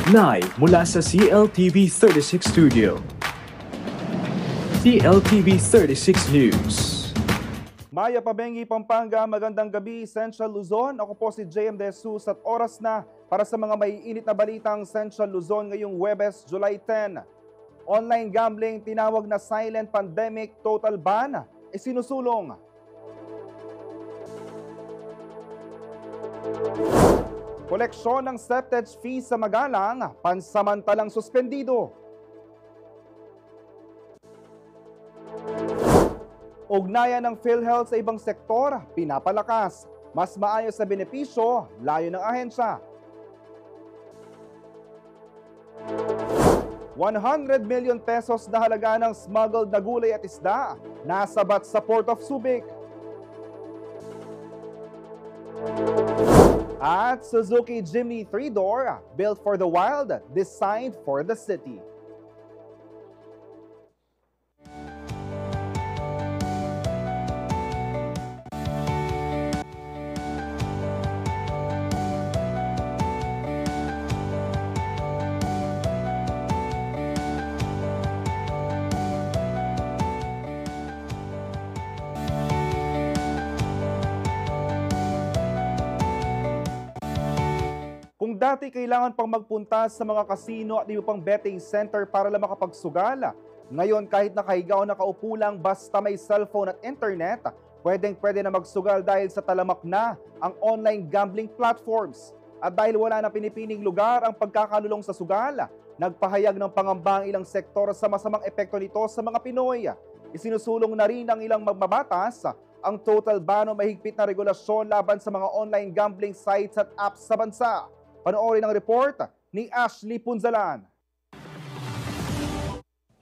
Live mula sa CLTV 36 Studio. CLTV 36 News. Maya Pabengi, Pampanga, magandang gabi, Central Luzon. Ako po si JM De Jesus at oras na para sa mga maiinit na balitang Central Luzon ngayong Huwebes, July 10. Online gambling tinawag na silent pandemic, total ban, isinusulong. Koleksyon ng septage fee sa Magalang, pansamantalang suspendido. Ugnayan ng PhilHealth sa ibang sektor, pinapalakas. Mas maayos sa benepisyo, layo ng ahensya. 100 million pesos na halaga ng smuggled na gulay at isda, nasabat sa Port of Subic. At Suzuki Jimny 3-door, built for the wild, designed for the city. Kung dati kailangan pang magpunta sa mga casino at iba pang betting center para lang makapagsugal, ngayon kahit nakahiga o nakaupo lang basta may cellphone at internet, pwede na magsugal dahil sa talamak na ang online gambling platforms. At dahil wala na pinipining lugar ang pagkakalulong sa sugal, nagpahayag ng pangamba ang ilang sektor sa masamang epekto nito sa mga Pinoy. Isinusulong na rin ng ilang magbabatas ang total ban o mahigpit na regulasyon laban sa mga online gambling sites at apps sa bansa. Panoorin ang report ni Ashley Punzalan.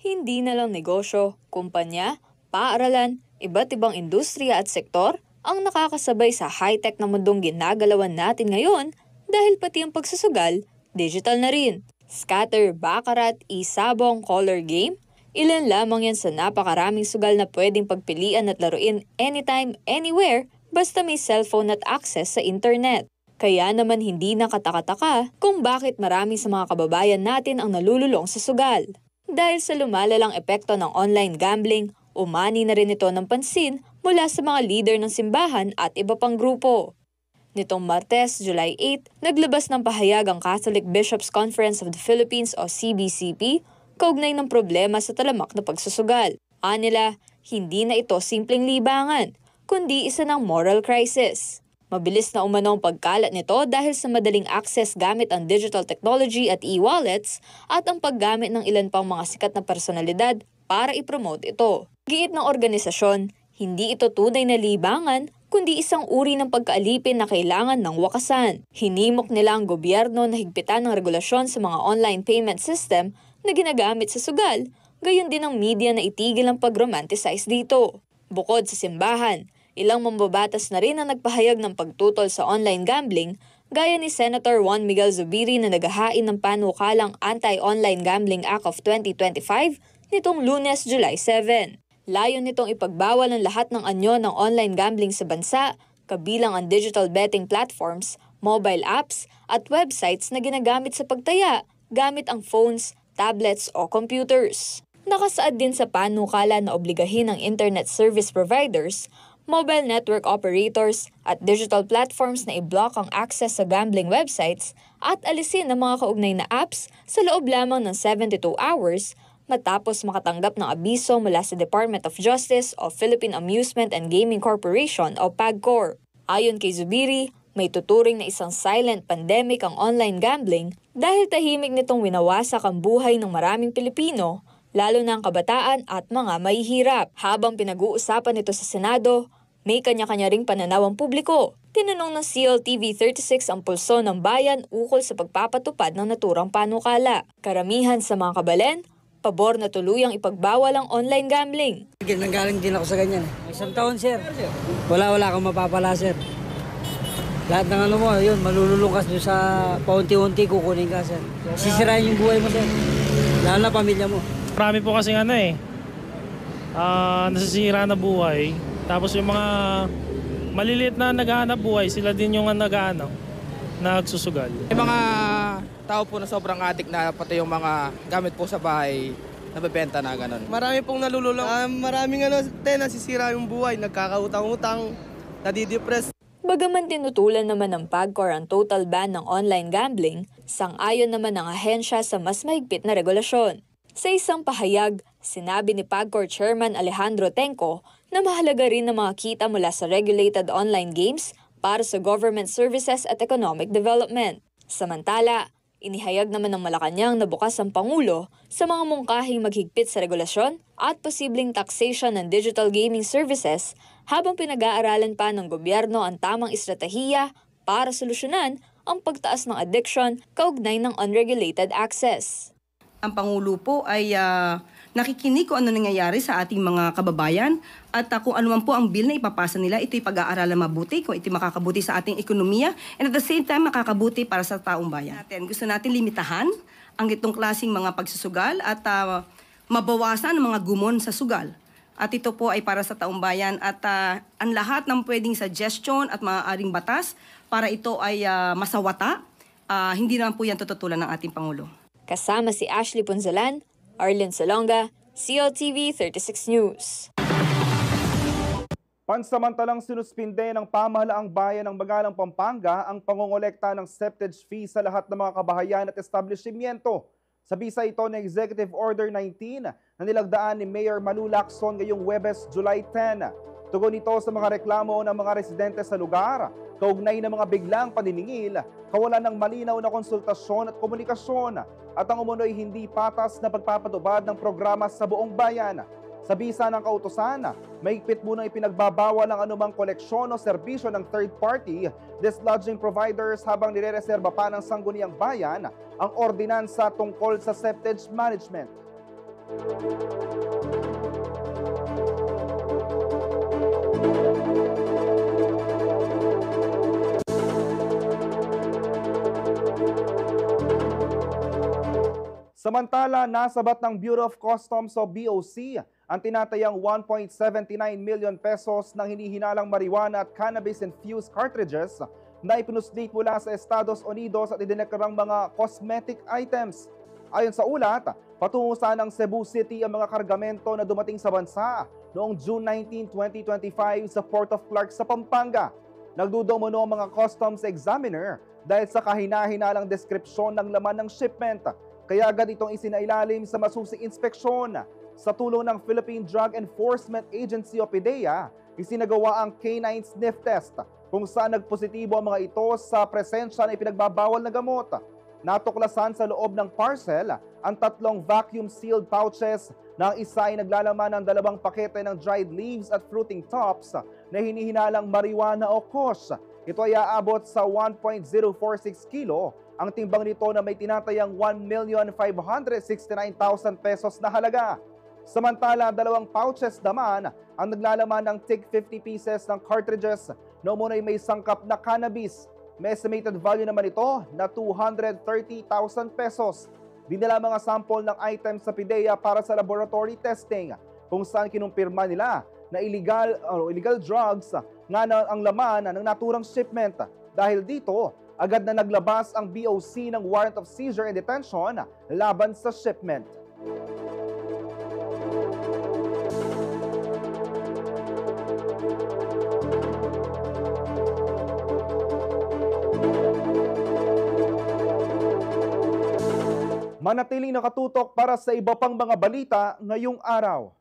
Hindi na lang negosyo, kumpanya, paaralan, iba't ibang industriya at sektor ang nakakasabay sa high-tech na mundong ginagalawan natin ngayon dahil pati ang pagsusugal, digital na rin. Scatter, baccarat, isabong, color game, ilan lamang yan sa napakaraming sugal na pwedeng pagpilian at laruin anytime, anywhere, basta may cellphone at access sa internet. Kaya naman hindi nakataka-taka kung bakit marami sa mga kababayan natin ang nalululong sa sugal. Dahil sa lumalalang epekto ng online gambling, umani na rin ito ng pansin mula sa mga leader ng simbahan at iba pang grupo. Nitong Martes, July 8, naglabas ng pahayag ang Catholic Bishops' Conference of the Philippines o CBCP kaugnay ng problema sa talamak na pagsusugal. Anila, hindi na ito simpleng libangan, kundi isa ng moral crisis. Mabilis na umano ang pagkalat nito dahil sa madaling access gamit ang digital technology at e-wallets at ang paggamit ng ilan pang mga sikat na personalidad para ipromote ito. Giit ng organisasyon, hindi ito tunay na libangan kundi isang uri ng pagkaalipin na kailangan ng wakasan. Hinimok nila ang gobyerno na higpitan ng regulasyon sa mga online payment system na ginagamit sa sugal, gayon din ang media na itigil ang pag-romanticize dito. Bukod sa simbahan, ilang mambabatas na rin ang nagpahayag ng pagtutol sa online gambling, gaya ni Senator Juan Miguel Zubiri na naghahain ng panukalang Anti-Online Gambling Act of 2025 nitong Lunes, July 7. Layon nitong ipagbawal ang lahat ng anyo ng online gambling sa bansa, kabilang ang digital betting platforms, mobile apps at websites na ginagamit sa pagtaya gamit ang phones, tablets o computers. Nakasaad din sa panukala na obligahin ng internet service providers, mobile network operators at digital platforms na i-block ang access sa gambling websites at alisin ang mga kaugnay na apps sa loob lamang ng 72 hours matapos makatanggap ng abiso mula sa Department of Justice o Philippine Amusement and Gaming Corporation o PAGCOR. Ayon kay Zubiri, may tuturing na isang silent pandemic ang online gambling dahil tahimik nitong winawasak ang buhay ng maraming Pilipino, lalo na ang kabataan at mga mahihirap. Habang pinag-uusapan nito sa Senado, may kanya-kanya ring pananaw ang publiko. Tinanong ng CLTV 36 ang pulso ng bayan ukol sa pagpapatupad ng naturang panukala. Karamihan sa mga kabalen, pabor na tuluyang ipagbawal ang online gambling. Nanggaling din ako sa ganyan. Isang taon, sir. Wala akong mapapala, sir. Lahat ng ano mo, yun, malululong ka sa paunti-unti kukunin ka, sir. Sisirain yung buhay mo, sir. Lalo na pamilya mo. Marami po kasing nasisira na buhay. Tapos yung mga maliliit na naghahanap buhay, sila din yung nagsusugal. May mga tao po na sobrang addict na pati yung mga gamit po sa bahay nabebenta na ganun. Marami pong nalululong. Maraming nasisira yung buhay, nagkakautang-utang, nadidepress. Bagaman tinutulan naman ng PAGCOR ang total ban ng online gambling, sang-ayon naman ng ahensya sa mas mahigpit na regulasyon. Sa isang pahayag, sinabi ni PAGCOR Chairman Alejandro Tenco na mahalaga rin ang mga kita mula sa regulated online games para sa government services at economic development. Samantala, inihayag naman ng Malacanang na bukas ang Pangulo sa mga mungkahing maghigpit sa regulasyon at posibleng taxation ng digital gaming services habang pinag-aaralan pa ng gobyerno ang tamang estratehiya para solusyonan ang pagtaas ng addiction kaugnay ng unregulated access. Ang Pangulo po ay nakikinig kung ano nangyayari sa ating mga kababayan at kung ano man po ang bill na ipapasa nila, ito'y pag-aaralan mabuti, kung ito'y makakabuti sa ating ekonomiya and at the same time makakabuti para sa taong bayan. Gusto natin limitahan ang itong klaseng mga pagsusugal at mabawasan ang mga gumon sa sugal. At ito po ay para sa taong bayan at ang lahat ng pwedeng suggestion at maaaring batas para ito ay masawata, hindi naman po yan tututulan ng ating Pangulo. Kasama si Ashley Punzalan, Arlen Salonga, CLTV 36 News. Pansamantalang sinuspinde ng pamahalaang bayan ng Bagalang, Pampanga ang pangongolekta ng septage fee sa lahat ng mga kabahayan at establishmento. Sa bisa ito ng Executive Order 19 na nilagdaan ni Mayor Malu Lacson ngayong Huwebes, July 10. Tugon ito sa mga reklamo ng mga residente sa lugar, kaugnay ng mga biglang paniningil, kawalan ng malinaw na konsultasyon at komunikasyon, at ang umunoy hindi patas na pagpapatubad ng programa sa buong bayan. Sa bisa ng kautusan, mahigpit munang ipinagbabawal ang anumang koleksyon o serbisyo ng third-party dislodging providers habang nirereserba pa ng sangguniang bayan ang ordinansa tungkol sa septage management. Samantala, nasabat ng Bureau of Customs o BOC ang tinatayang 1.79 million pesos ng hinihinalang marijuana at cannabis-infused cartridges na ipinuslit mula sa Estados Unidos at idineklarang mga cosmetic items. Ayon sa ulat, patungo ng Cebu City ang mga kargamento na dumating sa bansa noong June 19, 2025 sa Port of Clark sa Pampanga. Nagdudumono ang mga customs examiner dahil sa kahina-hinalang deskripsyon ng laman ng shipment. Kaya agad itong isinailalim sa masusing inspeksyon. Sa tulong ng Philippine Drug Enforcement Agency o PDEA, isinagawa ang canine sniff test kung saan nagpositibo ang mga ito sa presensya na ipinagbabawal na gamot. Natuklasan sa loob ng parcel ang 3 vacuum-sealed pouches na ang isa ay naglalaman ng 2 pakete ng dried leaves at fruiting tops na hinihinalang marijuana o kush. Ito ay aabot sa 1.046 kilo. Ang timbang nito na may tinatayang 1,569,000 pesos na halaga. Samantala, 2 pouches naman ang naglalaman ng tig 50 pieces ng cartridges na umunay may sangkap na cannabis. May estimated value naman ito na 230,000 pesos. Dinala mga sample ng items sa PDEA para sa laboratory testing kung saan kinumpirma nila na illegal drugs nga ang laman ng naturang shipment. Dahil dito, agad na naglabas ang BOC ng warrant of seizure and detention laban sa shipment. Manatiling nakatutok para sa iba pang mga balita ngayong araw.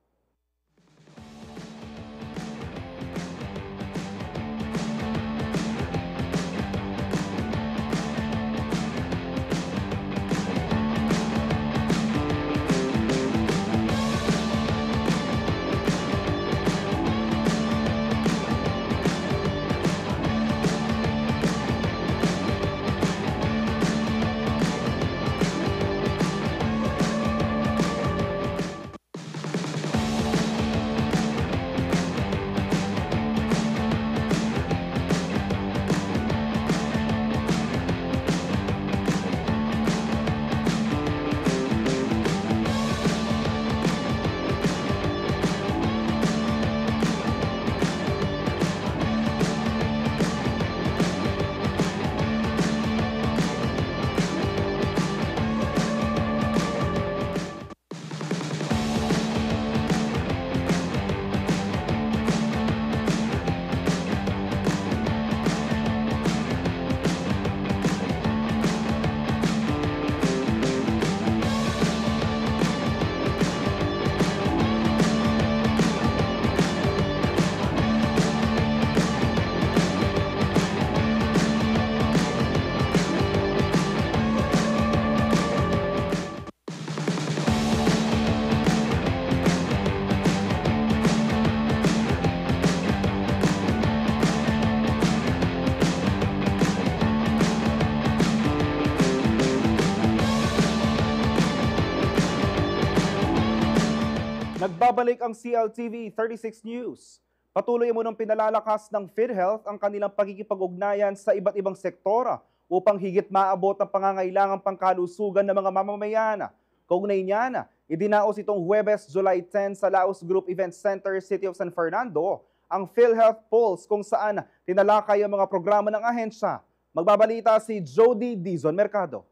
Nagbabalik ang CLTV 36 News. Patuloy mo nang pinalalakas ng PhilHealth ang kanilang pagkikipag-ugnayan sa iba't ibang sektor upang higit maabot ang pangangailangang pangkalusugan ng mga mamamayan. Kaugnay niyan, idinaos itong Huwebes, July 10 sa Laos Group Event Center, City of San Fernando, ang PhilHealth Pulse kung saan tinalakay ang mga programa ng ahensya. Magbabalita si Jody Dizon Mercado.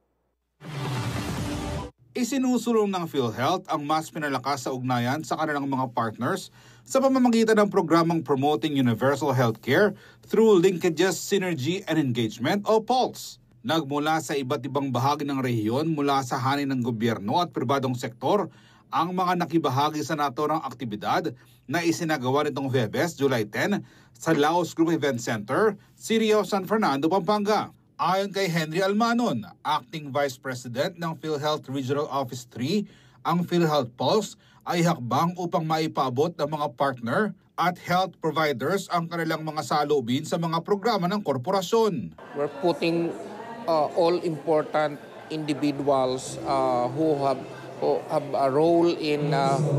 Isinusulong ng PhilHealth ang mas pinalakas sa ugnayan sa kanilang mga partners sa pamamagitan ng programang Promoting Universal Healthcare through Linkages, Synergy and Engagement o PULSE. Nagmula sa iba't ibang bahagi ng rehiyon mula sa hanin ng gobyerno at pribadong sektor ang mga nakibahagi sa naturang aktibidad na isinagawa nitong Huwebes, July 10 sa Laos Group Event Center, City of San Fernando, Pampanga. Ayon kay Henry Almanon, Acting Vice President ng PhilHealth Regional Office 3, ang PhilHealth Pulse ay hakbang upang maipaabot ng mga partner at health providers ang kanilang mga saloobin sa mga programa ng korporasyon. We're putting all important individuals who have a role in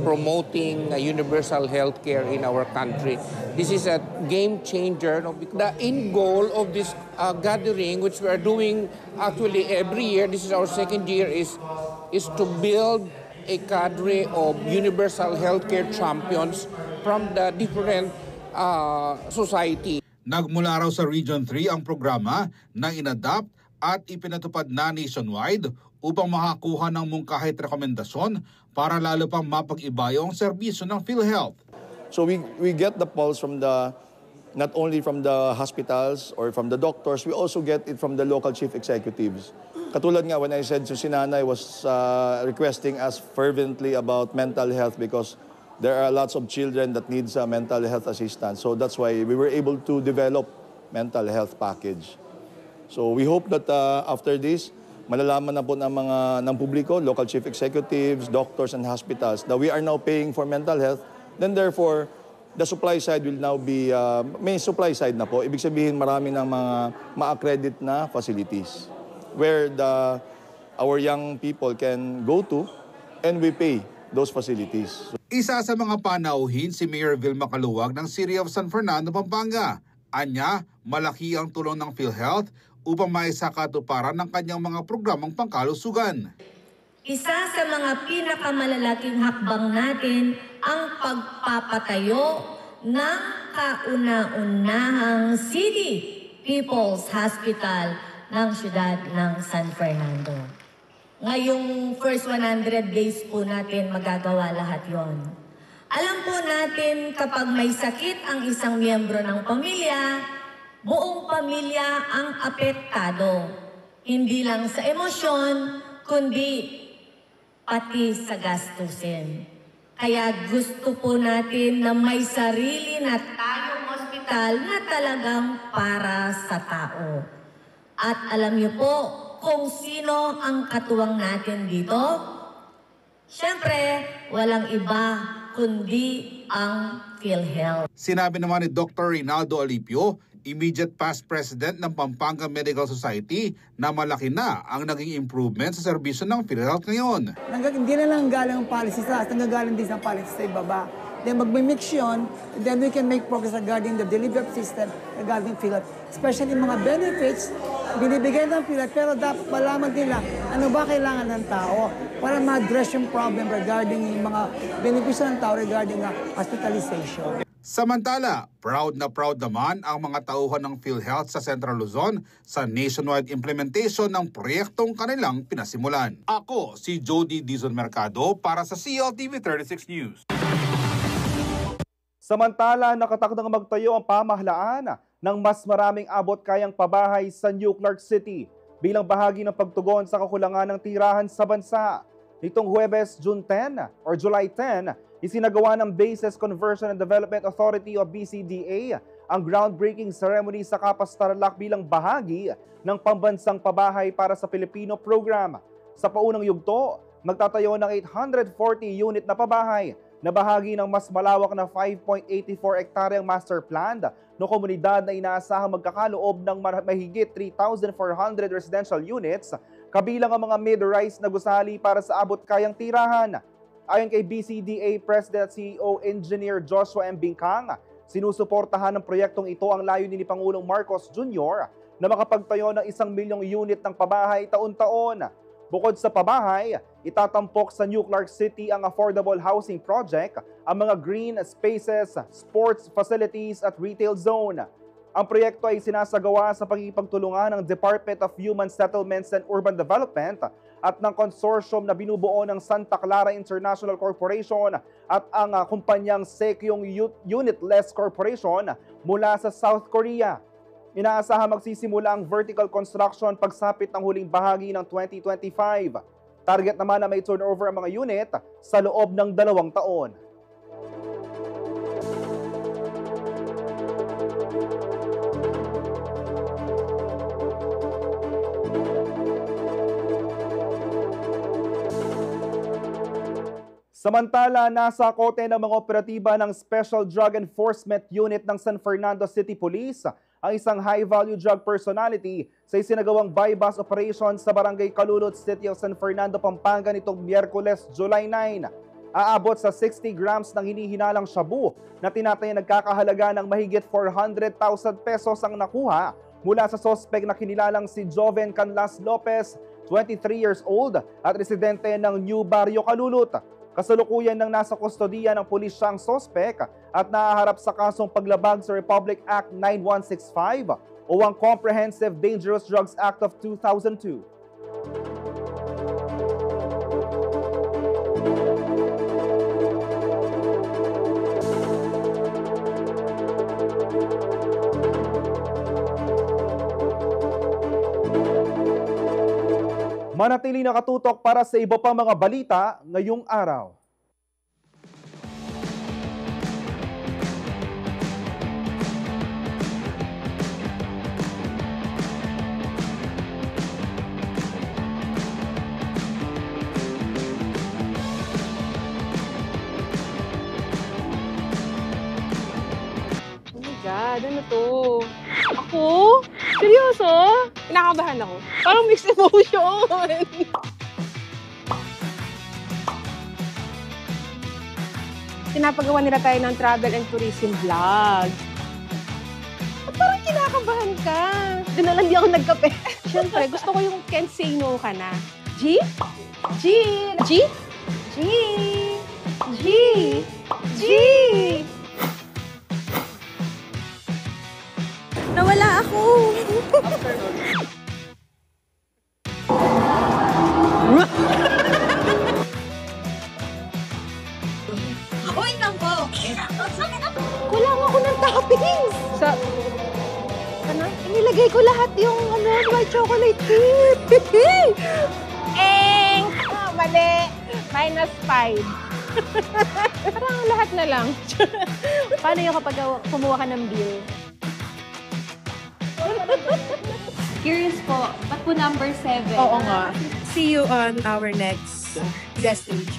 promoting universal healthcare in our country. This is a game changer. The end goal of this gathering, which we are doing actually every year, this is our second year, is to build a cadre of universal healthcare champions from the different society. Nagmula raw sa Region 3 ang programa na inadapt at ipinatupad na nationwide upang makakuha ng mungkahit rekomendasyon para lalo pang mapag-ibayo ang serbisyo ng PhilHealth. So we get the pulse from not only from the hospitals or from the doctors, we also get it from the local chief executives. Katulad nga when I said si Nanay was requesting us fervently about mental health because there are lots of children that needs mental health assistance. So that's why we were able to develop mental health package. So we hope that after this, malalaman na po ng publiko, local chief executives, doctors, and hospitals that we are now paying for mental health. Then therefore, the supply side will now be, may supply side na po. Ibig sabihin marami ng mga ma-accredit na facilities where our young people can go to and we pay those facilities. Isa sa mga panauhin si Mayor Vilma Caluwag ng City of San Fernando, Pampanga. Anya, malaki ang tulong ng PhilHealth upang maisakatuparan ng kanyang mga programang pangkalusugan. Isa sa mga pinakamalalaking hakbang natin ang pagpapatayo ng kauna-unahang City People's Hospital ng siyudad ng San Fernando. Ngayong first 100 days po natin magagawa lahat yon. Alam po natin kapag may sakit ang isang miyembro ng pamilya, buong pamilya ang apektado. Hindi lang sa emosyon, kundi pati sa gastusin. Kaya gusto po natin na may sarili na tayong ospital na talagang para sa tao. At alam niyo po kung sino ang katuwang natin dito? Siyempre, walang iba kundi ang PhilHealth. Sinabi naman ni Dr. Rinaldo Alipio, immediate past president ng Pampanga Medical Society, na malaki na ang naging improvement sa serbisyo ng PhilHealth ngayon. Hindi na lang galing ang policy sa taas, nanggagaling din sa policy sa ibaba. Then magmimix yun, then we can make progress regarding the delivery system regarding PhilHealth. Especially mga benefits, binibigay ng PhilHealth, pero dapat malaman nila ano ba kailangan ng tao para ma-address yung problem regarding yung mga benepisyo ng tao regarding hospitalization. Samantala, proud naman ang mga tauhan ng PhilHealth sa Central Luzon sa nationwide implementation ng proyektong kanilang pinasimulan. Ako si Jody Dizon Mercado para sa CLTV 36 News. Samantala, nakatakdang magtayo ang pamahalaan ng mas maraming abot kayang pabahay sa New Clark City bilang bahagi ng pagtugon sa kakulangan ng tirahan sa bansa. Nitong Huwebes, July 10, isinagawa ng Bases Conversion and Development Authority o BCDA ang groundbreaking ceremony sa Kapas Tarlac bilang bahagi ng pambansang pabahay para sa Pilipino program. Sa paunang yugto, magtatayo ng 840 unit na pabahay na bahagi ng mas malawak na 5.84 hektaryang master plan ng komunidad na inaasahang magkakaloob ng mahigit 3,400 residential units, kabilang ang mga mid-rise na gusali para sa abot kayang tirahan. Ayon kay BCDA President at CEO Engineer Joshua M. Bingkang, sinusuportahan ng proyektong ito ang layunin ni Pangulong Marcos Jr. na makapagtayo ng 1 milyong unit ng pabahay taon-taon. Bukod sa pabahay, itatampok sa New Clark City ang affordable housing project, ang mga green spaces, sports facilities at retail zone. Ang proyekto ay sinasagawa sa pagkikipagtulungan ng Department of Human Settlements and Urban Development at ng consortium na binubuo ng Santa Clara International Corporation at ang kumpanyang Sekyong Unitless Corporation mula sa South Korea. Inaasahan magsisimula ang vertical construction pagsapit ng huling bahagi ng 2025. Target naman na may turnover ang mga unit sa loob ng 2 taon. Samantala, nasa kote ng mga operatiba ng Special Drug Enforcement Unit ng San Fernando City Police ang isang high-value drug personality sa isinagawang bypass operation sa Barangay Calulot, City of San Fernando, Pampanga nitong Miyerkules, July 9. Aabot sa 60 grams ng hinihinalang shabu na tinatayang nagkakahalaga ng mahigit 400,000 pesos ang nakuha mula sa sospek na kinilalang si Joven Canlas Lopez, 23 years old at residente ng New Barrio, Calulot. Kasalukuyan ng nasa kustodiya ng pulisya ang sospek at naaharap sa kasong paglabag sa Republic Act 9165 o ang Comprehensive Dangerous Drugs Act of 2002. Manatili nakatutok para sa iba pang mga balita ngayong araw. Oh my God, ano to? Ako? Seryoso? Kinakabahan ako. Parang mixed emotion. Pinapagawa nila tayo ng travel and tourism vlog. At parang kinakabahan ka. Doon na lang di ako nagkape. Siyempre, gusto ko yung can't say no ka na. G? G? G? G? G? G? Nawala ako. Wait lang po. Kulang ako ng toppings. Inilagay ko lahat yung white chocolate chip. Mali. -5. Parang lahat na lang. Paano yung kapag kumuha ka ng beer? Curious po, ba't po number 7? Oo nga. See you on our next guest stage.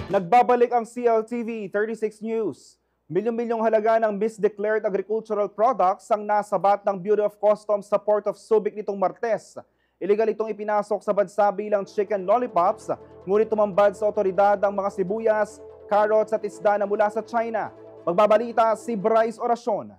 Nagbabalik ang CLTV 36 News. Milyong-milyong halaga ng misdeclared agricultural products ang nasabat ng Bureau of Customs sa Port of Subic nitong Martes. Illegal itong ipinasok sa bansa bilang chicken lollipops, ngunit tumambad sa otoridad ang mga sibuyas, carrots at isda na mula sa China. Magbabalita si Bryce Oracion.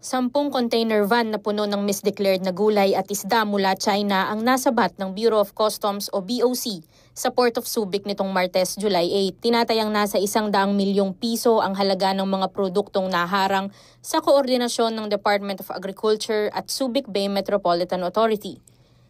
10 container van na puno ng misdeclared na gulay at isda mula China ang nasabat ng Bureau of Customs o BOC sa Port of Subic nitong Martes, July 8. Tinatayang nasa 100 milyong piso ang halaga ng mga produktong naharang sa koordinasyon ng Department of Agriculture at Subic Bay Metropolitan Authority.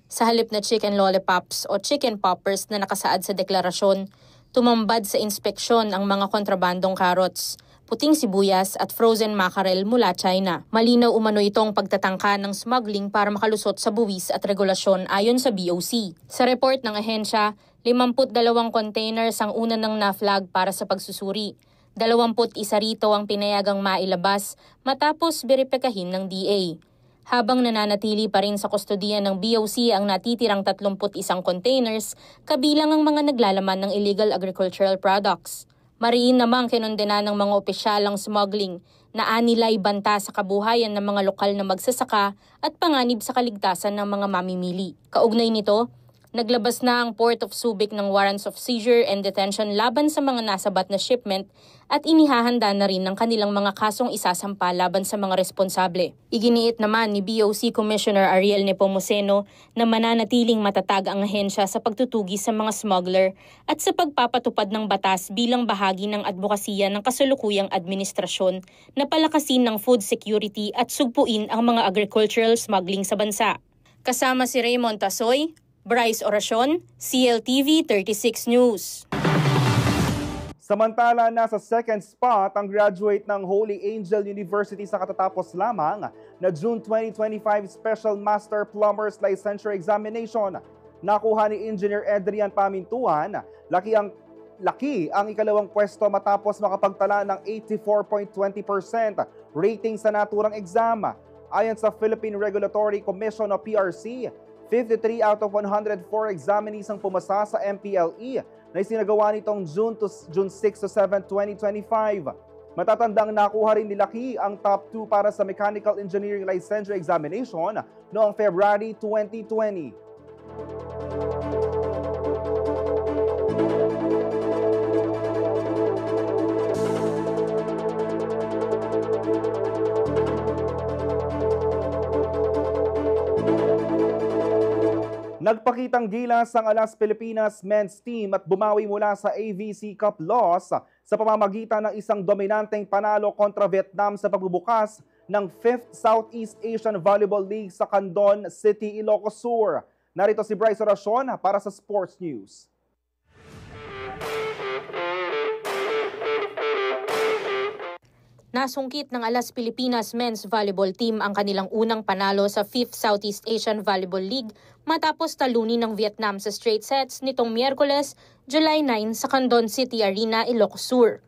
Sa halip na chicken lollipops o chicken poppers na nakasaad sa deklarasyon, tumambad sa inspeksyon ang mga kontrabandong carrots, puting sibuyas at frozen mackerel mula China. Malinaw umano itong pagtatangka ng smuggling para makalusot sa buwis at regulasyon ayon sa BOC. Sa report ng ahensya, 52 containers ang una ng na-flag para sa pagsusuri. 21 rito ang pinayagang mailabas matapos beripikahin ng DA. Habang nananatili pa rin sa kustodiya ng BOC ang natitirang 31 containers, kabilang ang mga naglalaman ng illegal agricultural products. Mariin namang kinondena ng mga opisyal ang smuggling na anilay banta sa kabuhayan ng mga lokal na magsasaka at panganib sa kaligtasan ng mga mamimili. Kaugnay nito, naglabas na ang Port of Subic ng warrants of seizure and detention laban sa mga nasabat na shipment at inihahanda na rin ng kanilang mga kasong isasampa laban sa mga responsable. Iginiit naman ni BOC Commissioner Ariel Nepomuceno na mananatiling matatag ang ahensya sa pagtutugi sa mga smuggler at sa pagpapatupad ng batas bilang bahagi ng advokasya ng kasalukuyang administrasyon na palakasin ng food security at sugpuin ang mga agricultural smuggling sa bansa. Kasama si Raymond Tasoy, Bryce Oracion, CLTV 36 News. Samantala, nasa second spot ang graduate ng Holy Angel University sa katatapos lamang na June 2025 Special Master Plumber's Licensure Examination. Nakuha ni Engineer Adrian Pamintuan, laki ang ikalawang pwesto matapos makapagtala ng 84.20% rating sa naturang exam. Ayon sa Philippine Regulatory Commission o PRC, 53 out of 104 examinees ang pumasa sa MPLE na isinagawa nitong June 6 to 7, 2025. Matatandang nakuha rin ni Laki ang top 2 para sa Mechanical Engineering Licensure Examination noong February 2020. Nagpakitang gilas ang Alas Pilipinas men's team at bumawi mula sa AVC Cup loss sa pamamagitan ng isang dominanteng panalo kontra Vietnam sa pagbubukas ng 5th Southeast Asian Volleyball League sa Candon City, Ilocos Sur. Narito si Bryce Oracion para sa Sports News. Nasungkit ng Alas Pilipinas Men's Volleyball Team ang kanilang unang panalo sa 5th Southeast Asian Volleyball League matapos talunin ng Vietnam sa straight sets nitong Miyerkules, July 9 sa Candon City Arena, Ilocos Sur.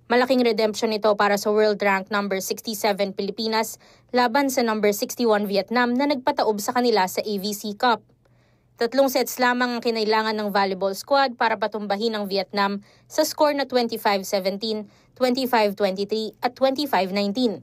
Malaking redemption ito para sa world rank number 67 Pilipinas laban sa number 61 Vietnam na nagpataob sa kanila sa AVC Cup. 3 sets lamang ang kinailangan ng volleyball squad para patumbahin ang Vietnam sa score na 25-17, 25-23 at 25-19.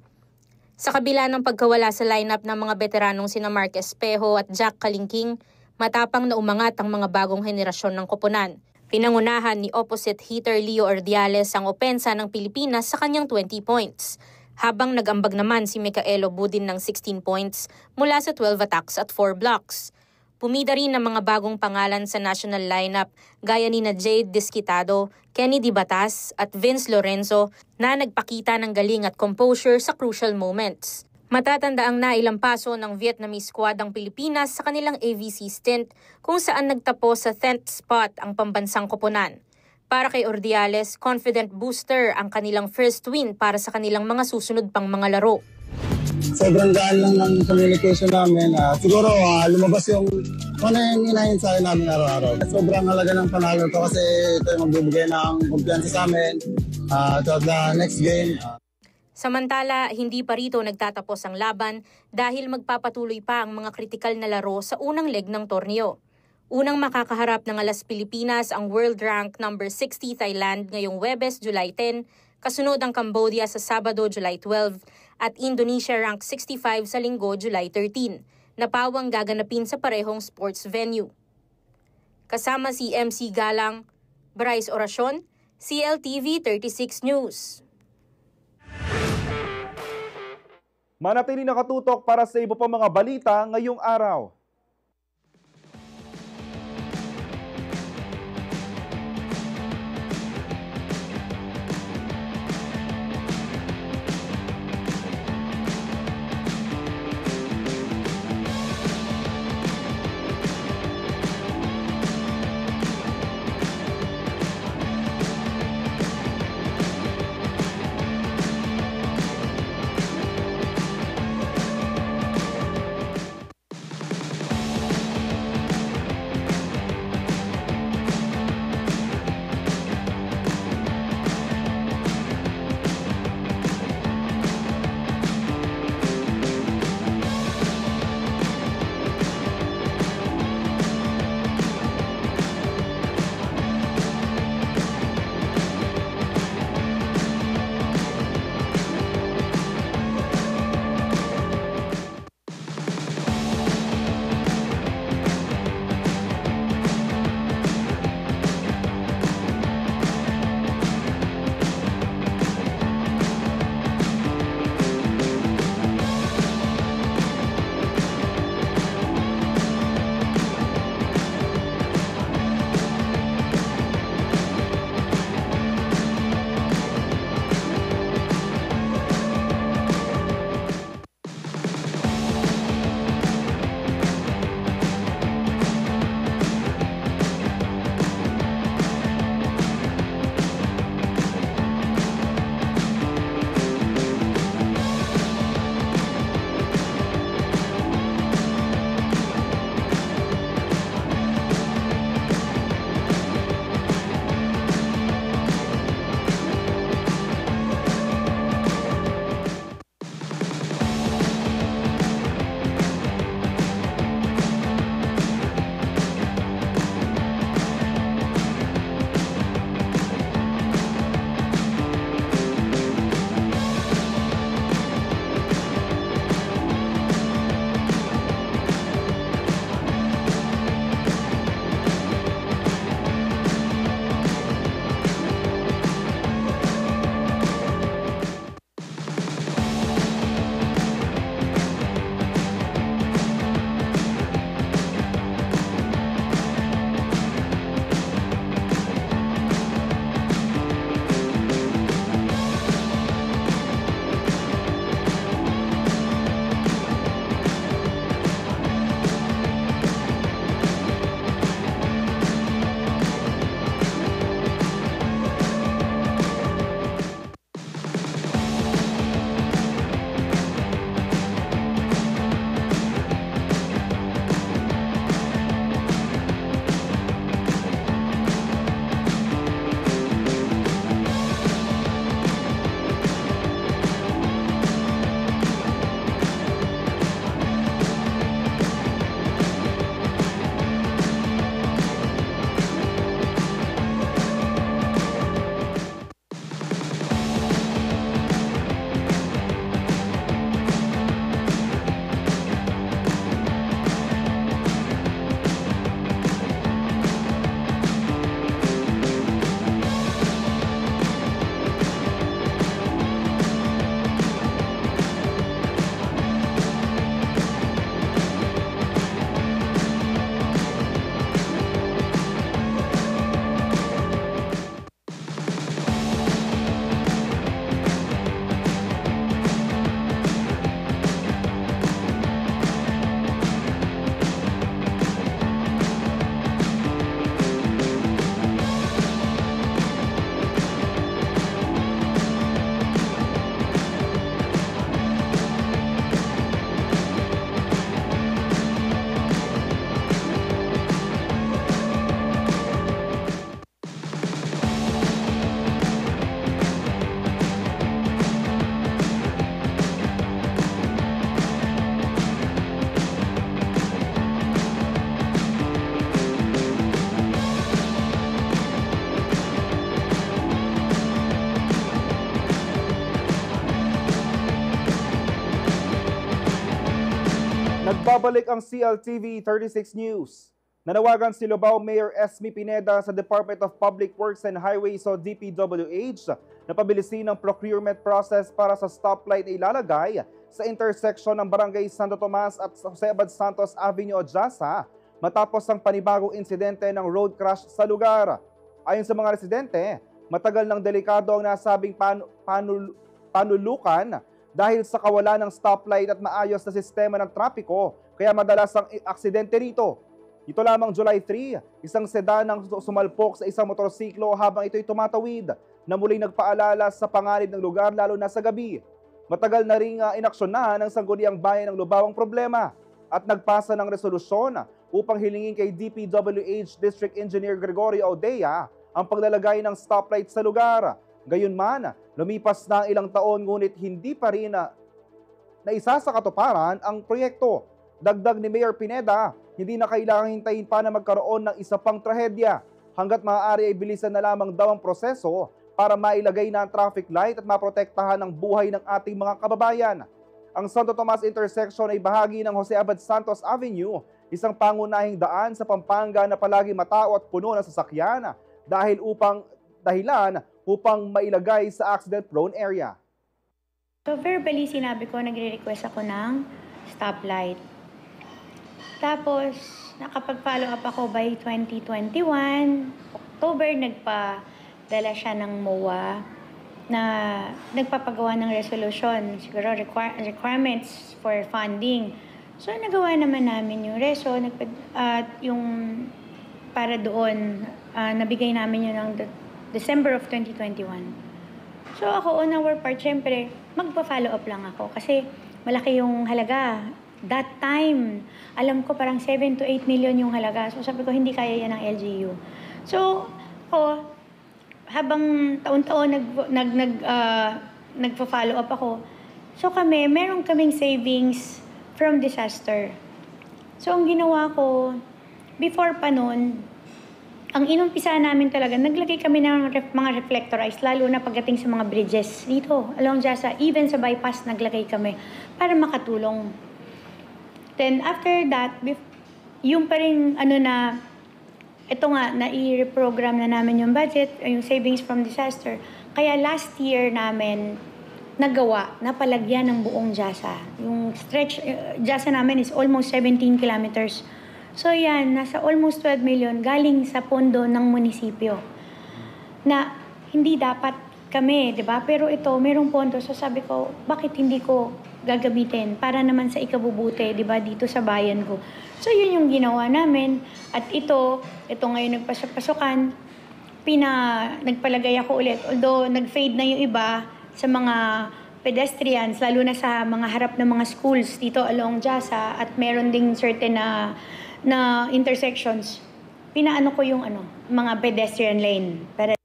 Sa kabila ng pagkawala sa lineup ng mga veteranong sina Mark Espejo at Jack Kalingking, matapang na umangat ang mga bagong henerasyon ng koponan. Pinangunahan ni opposite hitter Leo Ordiales ang opensa ng Pilipinas sa kanyang 20 points, habang nag-ambag naman si Micaelo Budin ng 16 points mula sa 12 attacks at 4 blocks. Pumida rin ang mga bagong pangalan sa national lineup gaya ni na Jade Desquitado, Kenny Di Batas at Vince Lorenzo na nagpakita ng galing at composure sa crucial moments. Matatanda ang nailampaso ng Vietnamese squad ang Pilipinas sa kanilang AVC stint kung saan nagtapos sa 10th spot ang pambansang koponan. Para kay Ordiales, confident booster ang kanilang first win para sa kanilang mga susunod pang mga laro. Sobrang gaan lang ng communication namin. Siguro lumabas yung inahin sa akin namin araw-araw. Sobrang halaga ng panalo to kasi ito yung magbibigay ng kumpiyansa sa amin to the next game. Samantala, hindi pa rito nagtatapos ang laban dahil magpapatuloy pa ang mga kritikal na laro sa unang leg ng torneo. Unang makakaharap ng Alas Pilipinas ang world rank number 60 Thailand ngayong Huwebes, July 10, kasunod ang Cambodia sa Sabado, July 12, at Indonesia rank 65 sa Linggo, July 13, na pawang gaganapin sa parehong sports venue. Kasama si MC Galang, Bryce Oracion, CLTV 36 News. Manatili nakatutok para sa iba pang mga balita ngayong araw. Nagbabalik ang CLTV 36 News. Nanawagan si Lobao Mayor Esme Pineda sa Department of Public Works and Highways o DPWH na pabilisin ang procurement process para sa stoplight na ilalagay sa intersection ng Barangay Santo Tomas at Jose Abad Santos Avenue o Jasa matapos ang panibagong insidente ng road crash sa lugar. Ayon sa mga residente, matagal nang delikado ang nasabing panulukan dahil sa kawalan ng stoplight at maayos na sistema ng trapiko, kaya madalas ang aksidente rito. Ito lamang July 3, isang sedan ang sumalpok sa isang motorsiklo habang ito'y tumatawid na muling nagpaalala sa panganib ng lugar lalo na sa gabi. Matagal na ring inaksyonahan ng Sangguniang Bayan ng Lobao ang problema at nagpasa ng resolusyon upang hilingin kay DPWH District Engineer Gregorio Odea ang paglalagay ng stoplight sa lugar. Gayunman, lumipas na ang ilang taon ngunit hindi pa rin naisa sa katuparan ang proyekto. Dagdag ni Mayor Pineda, hindi na kailangang hintayin pa na magkaroon ng isa pang trahedya. Hanggat maaari ay bilisan na lamang daw ang proseso para mailagay na ang traffic light at maprotektahan ang buhay ng ating mga kababayan. Ang Santo Tomas intersection ay bahagi ng Jose Abad Santos Avenue, isang pangunahing daan sa Pampanga na palagi matao at puno ng sasakyan dahilan upang mailagay sa accident-prone area. So verbally sinabi ko, nagre-request ako ng stoplight. Tapos, nakapag-follow up ako by 2021. October, nagpadala siya ng MOA na nagpapagawa ng resolution, siguro requirements for funding. So, nagawa naman namin yung reso, yung para doon, nabigay namin yun ng December of 2021. So, ako on our part, syempre, magpa-follow up lang ako kasi malaki yung halaga. That time, alam ko parang 7 to 8 million yung halaga. So sabi ko, hindi kaya yan ng LGU. So, ako, habang taon-taon nagpa-follow up ako, so meron kaming savings from disaster. So, ang ginawa ko, before pa nun, ang inumpisa namin talaga, naglagay kami ng mga reflectorized, lalo na pagdating sa mga bridges dito, along Jasa, even sa bypass, naglagay kami para makatulong. Then, after that, yung pa rin, ito nga, na-i-reprogram na namin yung budget, yung savings from disaster. Kaya last year namin, nagawa, napalagyan ng buong Jasa. Yung stretch, Jasa namin is almost 17 kilometers. So yan, nasa almost 12 million galing sa pondo ng munisipyo. Na hindi dapat kami, di ba? Pero ito, merong pondo. So sabi ko, bakit hindi ko gagamitin para naman sa ikabubuti, di ba, dito sa bayan ko. So yun yung ginawa namin. At ito ngayon nagpasok-pasukan, nagpalagay ako ulit. Although nag-fade na yung iba sa mga pedestrians, lalo na sa mga harap ng mga schools dito along Jasa, at meron ding certain na intersections. Pinaano ko yung mga pedestrian lane. Para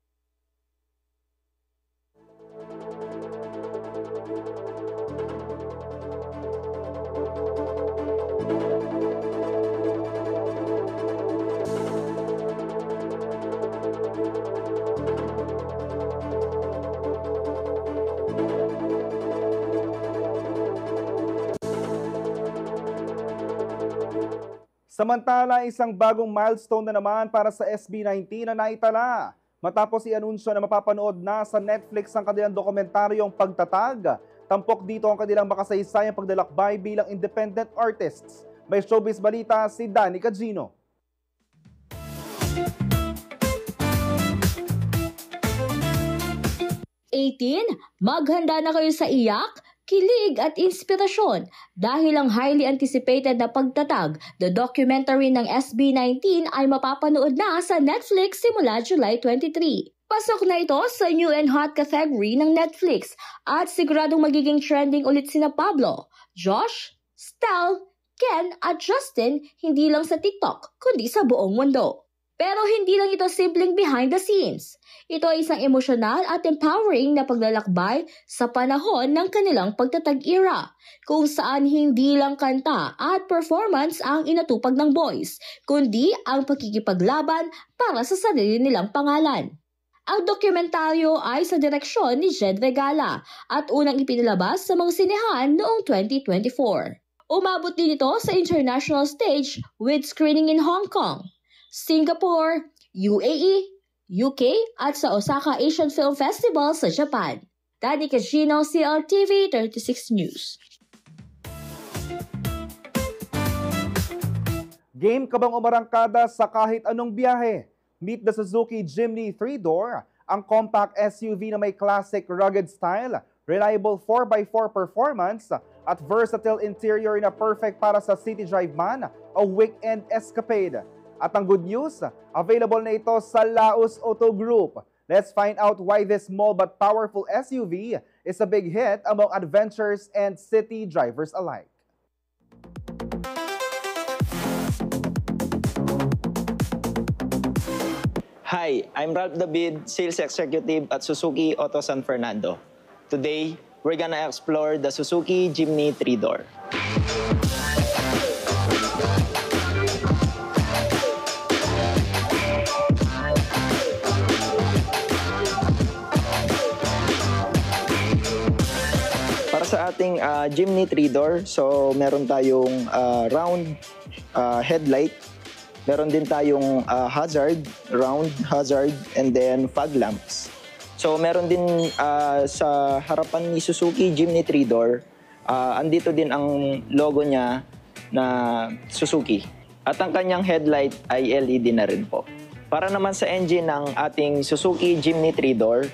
Samantala, isang bagong milestone na naman para sa SB19 na naitala. Matapos i-anunsyo na mapapanood na sa Netflix ang kanilang dokumentaryong Pagtatag. Tampok dito ang kanilang makasaysayang paglalakbay bilang independent artists. May showbiz balita si Danny Cagino. Maghanda na kayo sa iyak, kilig at inspirasyon dahil ang highly anticipated na Pagtatag, the documentary ng SB19 ay mapapanood na sa Netflix simula July 23. Pasok na ito sa new and hot category ng Netflix at siguradong magiging trending ulit sina Pablo, Josh, Stel, Ken at Justin hindi lang sa TikTok kundi sa buong mundo. Pero hindi lang ito simpleng behind the scenes. Ito ay isang emosyonal at empowering na paglalakbay sa panahon ng kanilang pagtatag era, kung saan hindi lang kanta at performance ang inatupag ng boys, kundi ang pagkikipaglaban para sa sarili nilang pangalan. Ang dokumentaryo ay sa direksyon ni Jed Regala at unang ipinalabas sa mga sinehan noong 2024. Umabot din ito sa international stage with screening in Hong Kong, Singapore, UAE, UK at sa Osaka Asian Film Festival sa Japan. Danny Cagino, CLTV 36 News. Game ka bang umarangkada sa kahit anong biyahe? Meet the Suzuki Jimny 3-door, ang compact SUV na may classic rugged style, reliable 4x4 performance, at versatile interior na perfect para sa city drive man o weekend escapade. At ang good news, available na ito sa Laos Auto Group. Let's find out why this small but powerful SUV is a big hit among adventurers and city drivers alike. Hi, I'm Ralph David, Sales Executive at Suzuki Auto San Fernando. Today, we're gonna explore the Suzuki Jimny 3-door. Para sa ating Jimny 3-door, so meron tayong round headlight. Meron din tayong hazard, round hazard, and then fog lamps. So meron din sa harapan ni Suzuki Jimny 3-door, andito din ang logo niya na Suzuki. At ang kanyang headlight ay LED na rin po. Para naman sa engine ng ating Suzuki Jimny 3-door,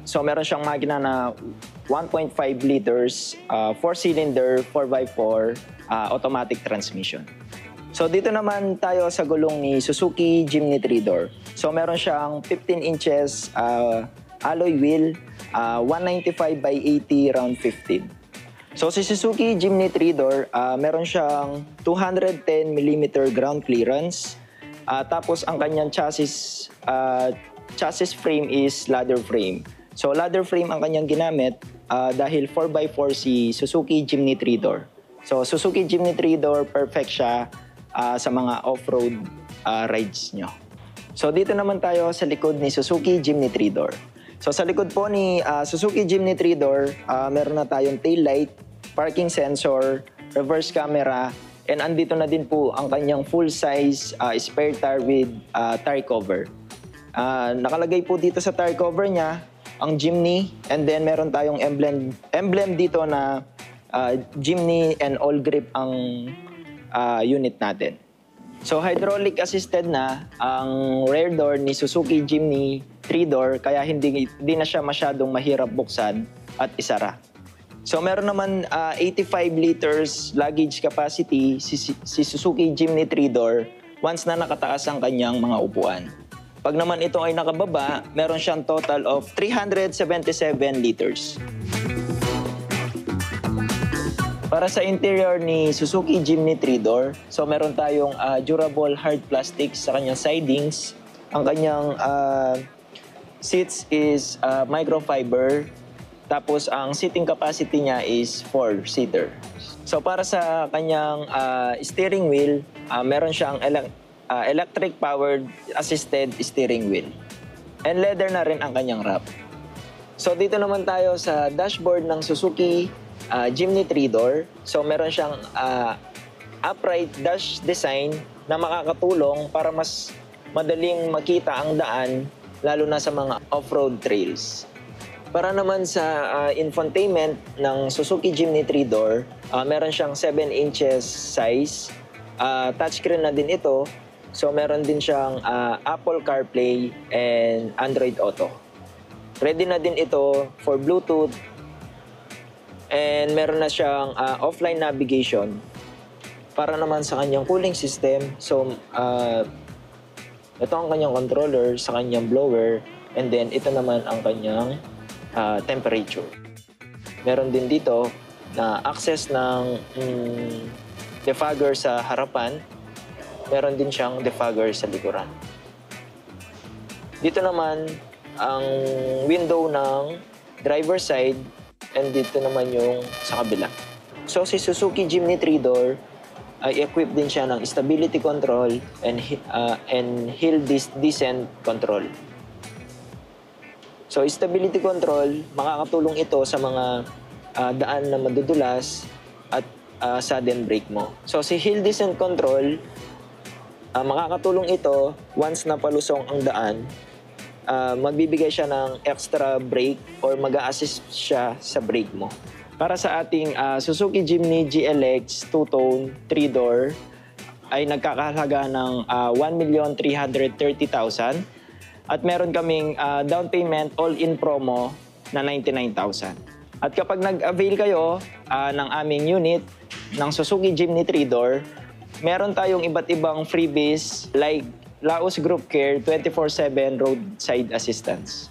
so meron siyang makina na 1.5 liters, 4-cylinder, 4x4 automatic transmission. So dito naman tayo sa gulong ni Suzuki Jimny 3-door. So meron siyang 15 inches alloy wheel, 195 by 80 round 15. So si Suzuki Jimny 3-door, meron siyang 210 mm ground clearance. Tapos ang kanyang chassis frame is ladder frame. So ladder frame ang kanyang ginamit dahil 4x4 si Suzuki Jimny 3-door. So Suzuki Jimny 3-door, perfect siya sa mga off-road rides nyo. So dito naman tayo sa likod ni Suzuki Jimny 3-door. So sa likod po ni Suzuki Jimny 3-door, meron na tayong tail light, parking sensor, reverse camera, and andito na din po ang kanyang full-size spare tire with tire cover. Nakalagay po dito sa tire cover niya ang Jimny, and then meron tayong emblem dito na Jimny and all grip ang unit natin. So hydraulic assisted na ang rear door ni Suzuki Jimny 3-door, kaya hindi na siya masyadong mahirap buksan at isara. So meron naman 85 liters luggage capacity si Suzuki Jimny 3-door once na nakataas ang kanyang mga upuan. Pag naman ito ay nakababa, meron siyang total of 377 liters. Para sa interior ni Suzuki Jimny 3-door, so meron tayong durable hard plastics sa kanyang sidings. Ang kanyang seats is microfiber. Tapos ang seating capacity niya is 4-seater. So para sa kanyang steering wheel, meron siyang electric powered assisted steering wheel. And leather na rin ang kanyang wrap. So dito naman tayo sa dashboard ng Suzuki Jimny 3-door. So meron siyang upright dash design na makakatulong para mas madaling makita ang daan, lalo na sa mga off-road trails. Para naman sa infotainment ng Suzuki Jimny 3-door, meron siyang 7 inches size. Touchscreen na din ito. So meron din siyang Apple CarPlay and Android Auto. Ready na din ito for Bluetooth. And meron na siyang offline navigation. Para naman sa kanyang cooling system, so ito ang kanyang controller sa kanyang blower, and then ito naman ang kanyang temperature. Meron din dito na access ng defogger sa harapan. Meron din siyang defogger sa likuran. Dito naman ang window ng driver side, and dito naman yung sa kabila. So si Suzuki Jimny 3-door ay equipped din siya ng stability control and hill descent control. So stability control, makakatulong ito sa mga daan na madudulas at sudden brake mo. So si Hill Descent Control, makakatulong ito once na palusong ang daan, magbibigay siya ng extra brake or mag-a-assist siya sa brake mo. Para sa ating Suzuki Jimny GLX 2-tone 3-door ay nagkakahalaga ng 1,330,000 at meron kaming down payment all-in promo na 99,000. At kapag nag-avail kayo ng aming unit ng Suzuki Jimny 3-door, meron tayong iba't ibang freebies like Laos Group Care 24/7 roadside assistance.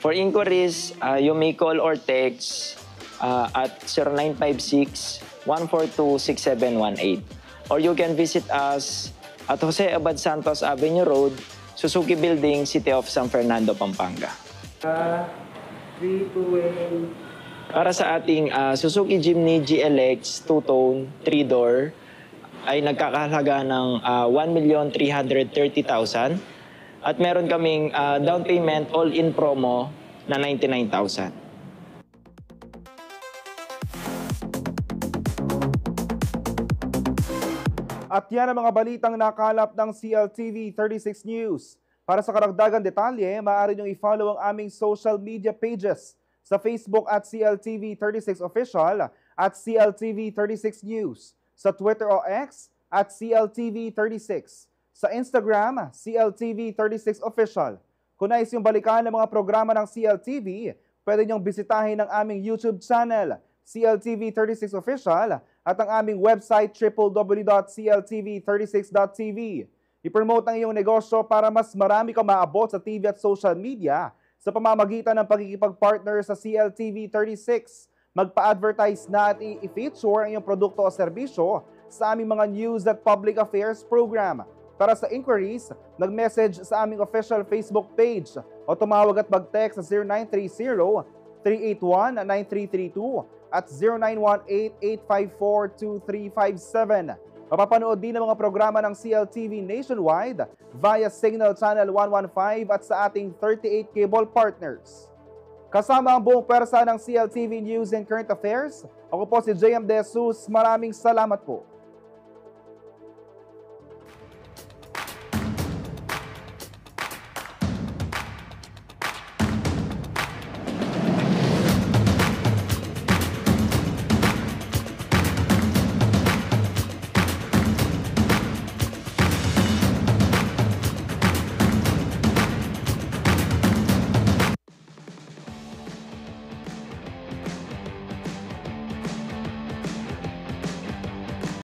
For inquiries, you may call or text at 0956-142-6718. Or you can visit us at Jose Abad Santos Avenue Road, Suzuki Building, City of San Fernando, Pampanga. Para sa ating Suzuki Jimny GLX 2-tone 3-door ay nagkakahalaga ng 1,330,000 at meron kaming down payment all-in promo na 99,000. At yan ang mga balitang nakalap ng CLTV 36 News. Para sa karagdagang detalye, maaari niyong i-follow ang aming social media pages sa Facebook at CLTV 36 Official at CLTV 36 News, sa Twitter o X at CLTV 36, sa Instagram, CLTV 36 Official. Kung nais yung balikan ng mga programa ng CLTV, pwede niyong bisitahin ang aming YouTube channel, CLTV 36 Official, at ang aming website, www.cltv36.tv. I-promote ang iyong negosyo para mas marami kang maabot sa TV at social media sa pamamagitan ng pagkikipag-partner sa CLTV 36. Magpa-advertise na at i-feature ang iyong produkto o serbisyo sa aming mga news at public affairs program. Para sa inquiries, nag-message sa aming official Facebook page o tumawag at mag-text sa 0930-381-9332 at 0918-854-2357. Mapapanood din ang mga programa ng CLTV nationwide via Signal Channel 115 at sa ating 38 cable partners. Kasama ang buong pwersa ng CLTV News and Current Affairs, ako po si JM De Jesus. Maraming salamat po.